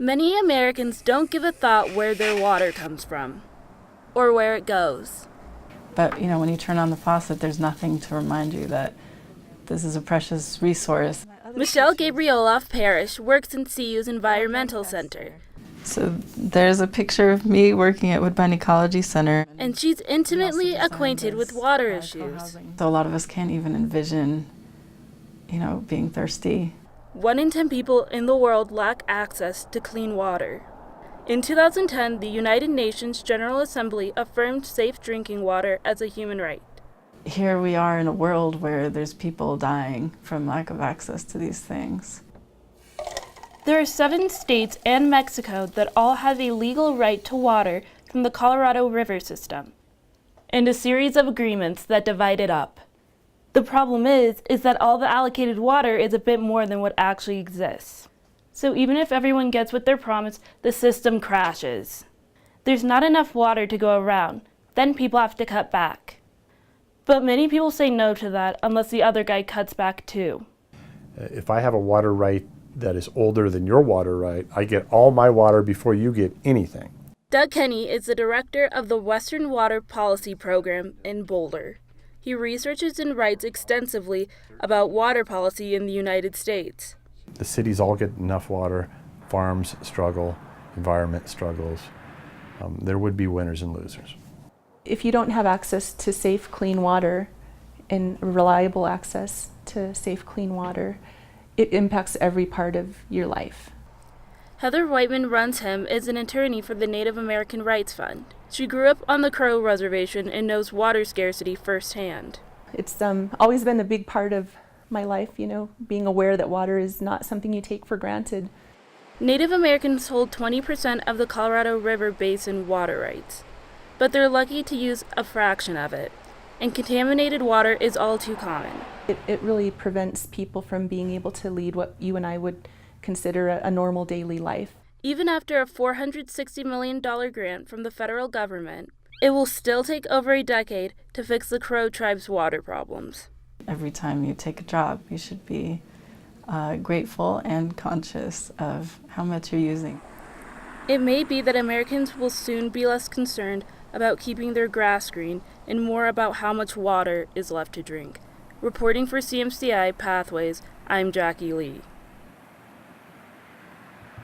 Many Americans don't give a thought where their water comes from or where it goes. But, when you turn on the faucet, there's nothing to remind you that this is a precious resource. Michelle Gabriola Parrish works in CU's Environmental Center. So there's a picture of me working at Woodbine Ecology Center. And she's intimately acquainted with water issues. So a lot of us can't even envision, being thirsty. 1 in 10 people in the world lack access to clean water. In 2010, the United Nations General Assembly affirmed safe drinking water as a human right. Here we are in a world where there's people dying from lack of access to these things. There are 7 states and Mexico that all have a legal right to water from the Colorado River system, and a series of agreements that divide it up. The problem is that all the allocated water is a bit more than what actually exists. So even if everyone gets what they're promised, the system crashes. There's not enough water to go around, then people have to cut back. But many people say no to that unless the other guy cuts back too. If I have a water right that is older than your water right, I get all my water before you get anything. Doug Kenny is the director of the Western Water Policy Program in Boulder. He researches and writes extensively about water policy in the United States. The cities all get enough water, farms struggle, environment struggles. There would be winners and losers. If you don't have access to safe, clean water and reliable access to safe, clean water, it impacts every part of your life. Heather Whiteman Runshem is an attorney for the Native American Rights Fund. She grew up on the Crow Reservation and knows water scarcity firsthand. It's always been a big part of my life, being aware that water is not something you take for granted. Native Americans hold 20% of the Colorado River Basin water rights, but they're lucky to use a fraction of it, and contaminated water is all too common. It really prevents people from being able to lead what you and I would consider a normal daily life. Even after a $460 million grant from the federal government, it will still take over a decade to fix the Crow tribe's water problems. Every time you take a job, you should be grateful and conscious of how much you're using. It may be that Americans will soon be less concerned about keeping their grass green and more about how much water is left to drink. Reporting for CMCI Pathways, I'm Jackie Lee.